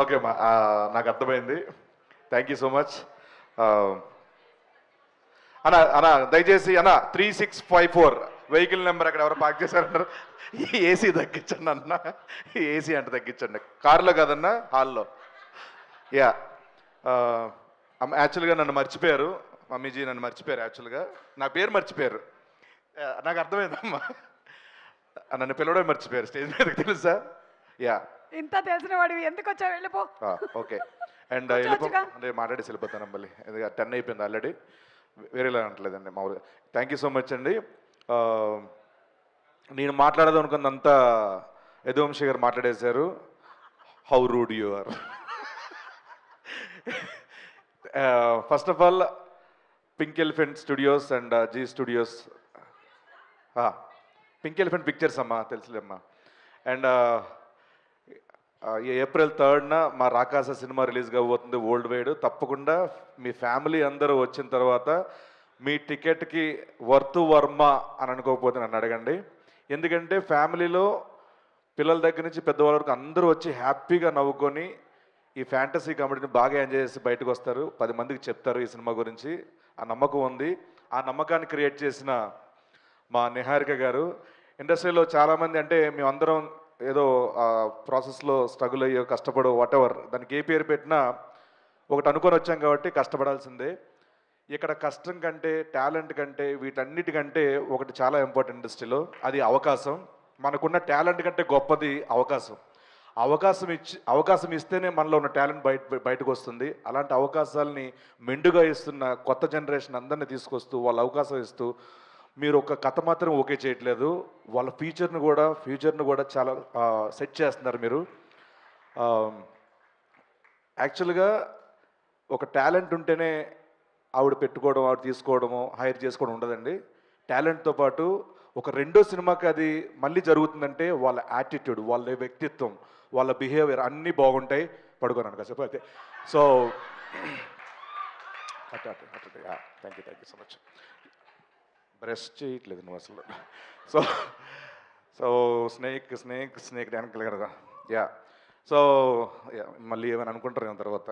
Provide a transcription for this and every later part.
Okay అమ్మా, నాకు అర్థమైంది. Thank you so much. అన్న అన్న దయచేసి అన్న 3654 వెహికల్ నెంబర్ అక్కడ ఎవరు పార్క్ చేశారంటారు. ఏసీ తగ్గించండి అన్న, ఏసీ అంటే తగ్గించండి. కారులో కాదన్నా, హాల్లో. యా, యాక్చువల్గా నన్ను మర్చిపోయారు, మమ్మీజీ నన్ను మర్చిపోయారు. యాక్చువల్గా నా పేరు మర్చిపోయారు. నాకు అర్థమైందమ్మా, నన్ను పిలవడం మర్చిపోయారు స్టేజ్ మీదకి, తెలుసా? యా, ఇంత తెలిసిన వాడివి ఎందుకు వచ్చావు? వెళ్ళిపో. ఓకే. అండ్ వెళ్ళిపో అంటే మాట్లాడేసి వెళ్ళిపోతాను మళ్ళీ, ఎందుకంటే 10 అయిపోయింది ఆల్రెడీ. వేరేలా అంటలేదండి మామూలుగా. థ్యాంక్ యూ సో మచ్ అండి. నేను మాట్లాడదాం అనుకున్నంతా యదువంశీ గారు మాట్లాడేశారు. How rude you are. First of all Pink Elephant Studios and Zee Studios, Pink elephant Pictures అమ్మా, తెలుసులేమ్మా. అండ్ ఏప్రిల్ 3న మా రాకాస సినిమా రిలీజ్ కాబోతుంది వరల్డ్ వైడ్. తప్పకుండా మీ ఫ్యామిలీ అందరూ వచ్చిన తర్వాత మీ టికెట్కి వర్త్ వర్మ అని అనుకోకపోతే నన్ను అడగండి. ఎందుకంటే ఫ్యామిలీలో పిల్లల దగ్గర నుంచి పెద్దవాళ్ళ వరకు అందరూ వచ్చి హ్యాపీగా నవ్వుకొని ఈ ఫ్యాంటసీ కామెడీని బాగా ఎంజాయ్ చేసి బయటకు వస్తారు, 10 మందికి చెప్తారు ఈ సినిమా గురించి. ఆ నమ్మకం ఉంది. ఆ నమ్మకాన్ని క్రియేట్ చేసిన మా నిహారిక గారు. ఇండస్ట్రీలో చాలామంది అంటే మేమందరం ఏదో ప్రాసెస్లో స్ట్రగుల్ అయ్యో కష్టపడో వాటెవర్, దానికి ఏ పేరు పెట్టినా ఒకటి అనుకొని వచ్చాం కాబట్టి కష్టపడాల్సిందే. ఇక్కడ కష్టం కంటే, టాలెంట్ కంటే, వీటన్నిటికంటే ఒకటి చాలా ఇంపార్టెంట్ ఇండస్ట్రీలో, అది అవకాశం. మనకున్న టాలెంట్ కంటే గొప్పది అవకాశం. అవకాశం ఇస్తేనే మనలో ఉన్న టాలెంట్ బయటకు వస్తుంది. అలాంటి అవకాశాలని మెండుగా ఇస్తున్న కొత్త జనరేషన్ అందరినీ తీసుకొస్తూ వాళ్ళ అవకాశం ఇస్తూ, మీరు ఒక కథ మాత్రం ఓకే చేయట్లేదు, వాళ్ళ ఫ్యూచర్ను కూడా చాలా సెట్ చేస్తున్నారు మీరు. యాక్చువల్గా ఒక టాలెంట్ ఉంటేనే ఆవిడ పెట్టుకోవడం, ఆవిడ తీసుకోవడము, హైర్ చేసుకోవడం ఉండదండి. టాలెంట్తో పాటు ఒక రెండో సినిమాకి అది మళ్ళీ జరుగుతుందంటే వాళ్ళ యాటిట్యూడ్, వాళ్ళ వ్యక్తిత్వం, వాళ్ళ బిహేవియర్ అన్నీ బాగుంటాయి. పడుకోనాను కాసేపు అయితే. So thank you so much. Breast చేయట్లేదు నువ్వు అసలు. సో సో స్నేక్ వెనకాల కదా. యా, సో మళ్ళీ ఏమైనా అనుకుంటారు తర్వాత.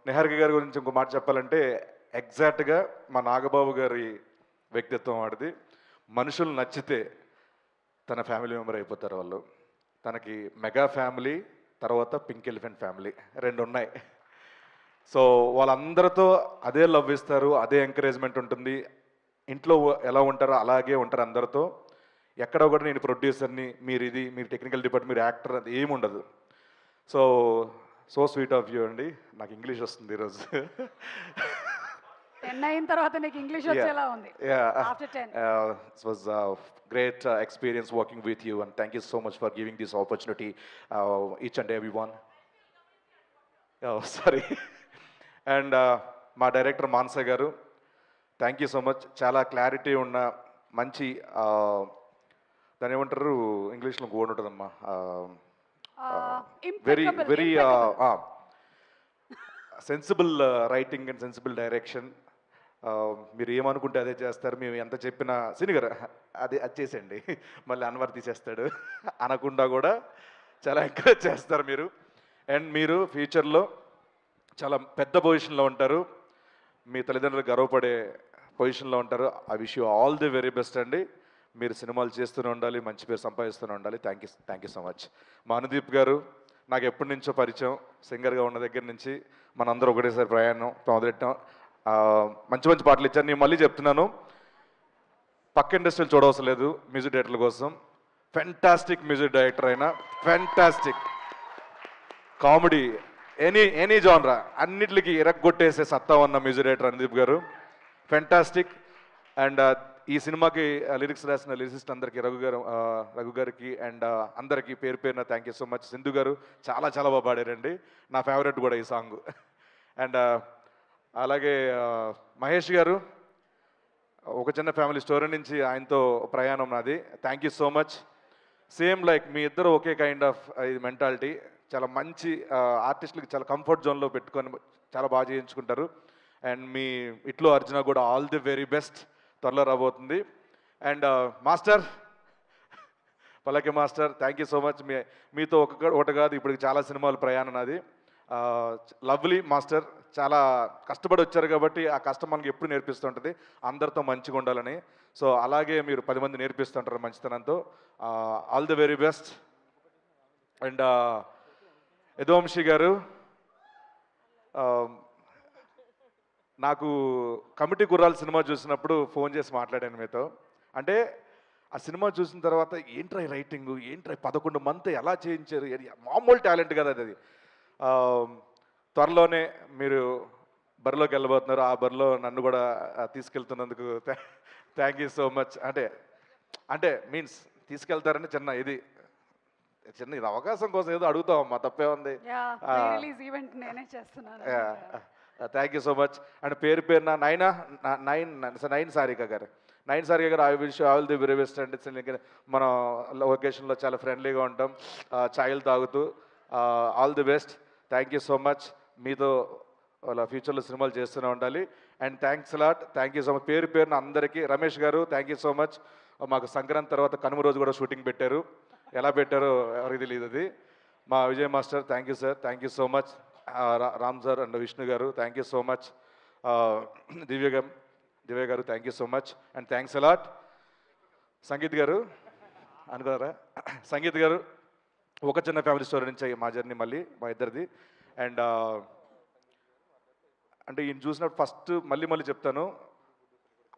నిహారిక గారి గురించి ఇంకో మాట చెప్పాలంటే, ఎగ్జాక్ట్గా మా నాగబాబు గారి వ్యక్తిత్వం వాడిది. మనుషులు నచ్చితే తన ఫ్యామిలీ మెంబర్ అయిపోతారు వాళ్ళు. తనకి మెగా ఫ్యామిలీ, తర్వాత పింక్ ఎలిఫెంట్ ఫ్యామిలీ, 2 ఉన్నాయి. సో వాళ్ళందరితో అదే లవ్ ఇస్తారు, అదే ఎంకరేజ్మెంట్ ఉంటుంది. ఇంట్లో ఎలా ఉంటారో అలాగే ఉంటారు అందరితో. ఎక్కడ కూడా నేను ప్రొడ్యూసర్ని, మీరు టెక్నికల్ డిపార్ట్మెంట్, మీరు యాక్టర్, అది ఏమి ఉండదు. సో స్వీట్ ఆఫ్ యూ అండి. నాకు ఇంగ్లీష్ వస్తుంది ఈరోజు. 10 అయిన తర్వాత నీకు ఇంగ్లీష్ వచ్చేలా ఉంది. After 10 it was a great experience working with you, and thank you so much for giving this opportunity, each and everyone. Sorry. And మా డైరెక్టర్ మానస గారు, థ్యాంక్ యూ సో మచ్. చాలా క్లారిటీ ఉన్న మంచి, దాని ఏమంటారు ఇంగ్లీష్లో గోడ్ ఉంటుందమ్మా, very sensible writing and sensible direction. మీరు ఏమనుకుంటే అదే చేస్తారు. మేము ఎంత చెప్పినా సినిగర్ అది చేసేయండి, మళ్ళీ అన్వర్ తీసేస్తాడు అనకుండా కూడా చాలా ఎంకరేజ్ చేస్తారు మీరు. అండ్ మీరు ఫ్యూచర్లో చాలా పెద్ద పొజిషన్లో ఉంటారు, మీ తల్లిదండ్రులు గర్వపడే పొజిషన్లో ఉంటారు. I wish you all the very best అండి. మీరు సినిమాలు చేస్తూనే ఉండాలి, మంచి పేరు సంపాదిస్తూనే ఉండాలి. Thank you so much. మా అనుదీప్ గారు నాకు ఎప్పటి నుంచో పరిచయం, సింగర్గా ఉన్న దగ్గర నుంచి మనందరూ ఒకటేసారి ప్రయాణం మొదలెట్టాం. మంచి మంచి పాటలు ఇచ్చారు. నేను మళ్ళీ చెప్తున్నాను, పక్క ఇండస్ట్రీలు చూడవలసిన లేదు మ్యూజిక్ డైరెక్టర్ల కోసం. ఫెంటాస్టిక్ మ్యూజిక్ డైరెక్టర్ అయినా, ఫెంటాస్టిక్ కామెడీ, ఎనీ జానరా అన్నిటికి ఇరగ్గొట్టేసే సత్తా ఉన్న మ్యూజిక్ డైరెక్టర్ అనుదీప్ గారు, ఫెంటాస్టిక్. అండ్ ఈ సినిమాకి లిరిక్స్ రాసిన లిరిసిస్ట్ అందరికీ, రఘు గారికి అండ్ అందరికీ పేరు పేరున thank you so much. Sindhu గారు చాలా చాలా బాగా పాడారండి, నా ఫేవరెట్ కూడా ఈ సాంగ్. అండ్ అలాగే మహేష్ గారు, ఒక చిన్న ఫ్యామిలీ స్టోరీ నుంచి ఆయనతో ప్రయాణం నాది. Thank you so much. Same like మీ ఇద్దరు ఒకే కైండ్ ఆఫ్ ఇది మెంటాలిటీ. చాలా మంచి ఆర్టిస్టులకి చాలా కంఫర్ట్ జోన్లో పెట్టుకొని చాలా బాగా చేయించుకుంటారు. అండ్ మీ ఇట్లో అర్జున కూడా ఆల్ ది వెరీ బెస్ట్, త్వరలో రాబోతుంది. అండ్ మాస్టర్ పల్లకి master thank you so much. మీతో ఒకటి కాదు ఇప్పుడు చాలా సినిమాలు ప్రయాణం నాది. లవ్లీ మాస్టర్ చాలా కష్టపడి వచ్చారు కాబట్టి ఆ కష్టం మనకి ఎప్పుడు నేర్పిస్తుంటుంది అందరితో మంచిగా ఉండాలని. సో అలాగే మీరు 10 మంది నేర్పిస్తుంటారు మంచితనంతో. All the very best. And Yaduvamshi గారు, నాకు కమిటీ గుర్రాల సినిమా చూసినప్పుడు ఫోన్ చేసి మాట్లాడాను మీతో. అంటే ఆ సినిమా చూసిన తర్వాత ఏంట్రా రైటింగ్, ఏంట్రా 11 మంత్ ఎలా చేయించారు, మామూలు టాలెంట్ కదా అది. త్వరలోనే మీరు బరిలోకి వెళ్ళబోతున్నారు. ఆ బరిలో నన్ను కూడా తీసుకెళ్తున్నందుకు థ్యాంక్ యూ సో మచ్. అంటే మీన్స్ తీసుకెళ్తారని చిన్న ఇది అవకాశం కోసం ఏదో అడుగుతామమ్మా, తప్పే ఉంది. రిలీజ్ ఈవెంట్ నేనే చేస్తున్నాను. Thank you so much. And పేరున నైన్ సారిక గారు, I wish all the very best. And మనం లొకేషన్లో చాలా ఫ్రెండ్లీగా ఉంటాం, ఛాయలు తాగుతూ. All the best. Thank you so much. మీతో అలా ఫ్యూచర్లో సినిమాలు చేస్తూనే ఉండాలి. And thanks lot. Thank you so much. పేరున అందరికీ. రమేష్ గారు థ్యాంక్ యూ సో మచ్. మాకు సంక్రాంతి తర్వాత కనుమ రోజు కూడా షూటింగ్ పెట్టారు. ఎలా పెట్టారో ఎవరికి తెలియదు అది. మా Vijay master thank you sir, thank you so much. Ram sir and Vishnu గారు థ్యాంక్ యూ సో మచ్. దివ్య గారు thank you so much. And thanks a lot. Sangeet గారు అనుకున్నారా, సంగీత్ గారు ఒక చిన్న ఫ్యామిలీ స్టోరీ నుంచి మా జర్నీ మళ్ళీ మా ఇద్దరిది. అండ్ అంటే ఈయన చూసినప్పుడు ఫస్ట్ మళ్ళీ చెప్తాను,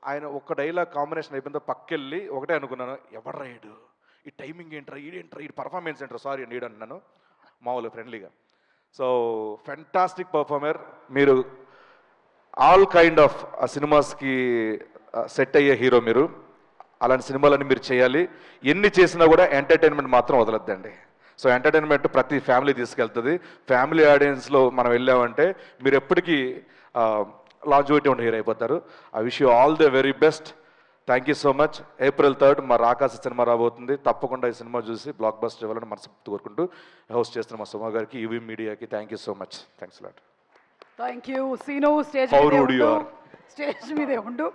ఆయన ఒక్క డైలాగ్ కాంబినేషన్ అయిపోయిందో పక్కెళ్ళి ఒకటే అనుకున్నాను, ఎవరు రాయడు ఈ టైమింగ్ ఏంట్రా, ఈ పర్ఫార్మెన్స్ ఏంట్రా, సారీ అండి ఈడు అన్నాను మామూలు ఫ్రెండ్లీగా. So fantastic performer. మీరు ఆల్ కైండ్ ఆఫ్ సినిమాస్కి సెట్ అయ్యే హీరో మీరు. అలాంటి సినిమాలన్నీ మీరు చేయాలి. ఎన్ని చేసినా కూడా ఎంటర్టైన్మెంట్ మాత్రం వదలొద్దండి. సో ఎంటర్టైన్మెంట్ ప్రతి ఫ్యామిలీ తీసుకెళ్తుంది. ఫ్యామిలీ ఆడియన్స్లో మనం వెళ్ళామంటే మీరు ఎప్పటికీ లాంజివిటీ ఉన్న హీరో అయిపోతారు. I wish you all the very best. Thank you so much. April 3 మా రాకాసి సినిమా రాబోతుంది. తప్పకుండా ఈ సినిమా చూసి బ్లాక్ బస్టర్ ఇవ్వాలని మనస్ఫూర్తి కోరుకుంటూ హోస్ట్ చేస్తున్న మా సుమా గారికి, యూవీ మీడియాకి thank you so much. Thanks lot. Thank you Seenu. Stage మీదే ఉండు.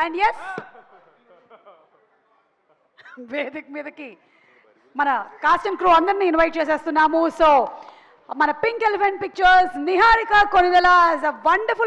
అండ్ ఎస్, వేదిక మీదకి మన కాస్ట్ అండ్ క్రూ అందరినీ ఇన్వైట్ చేసేస్తున్నాము. సో మన pink elephant pictures Niharika Konidela, wonderful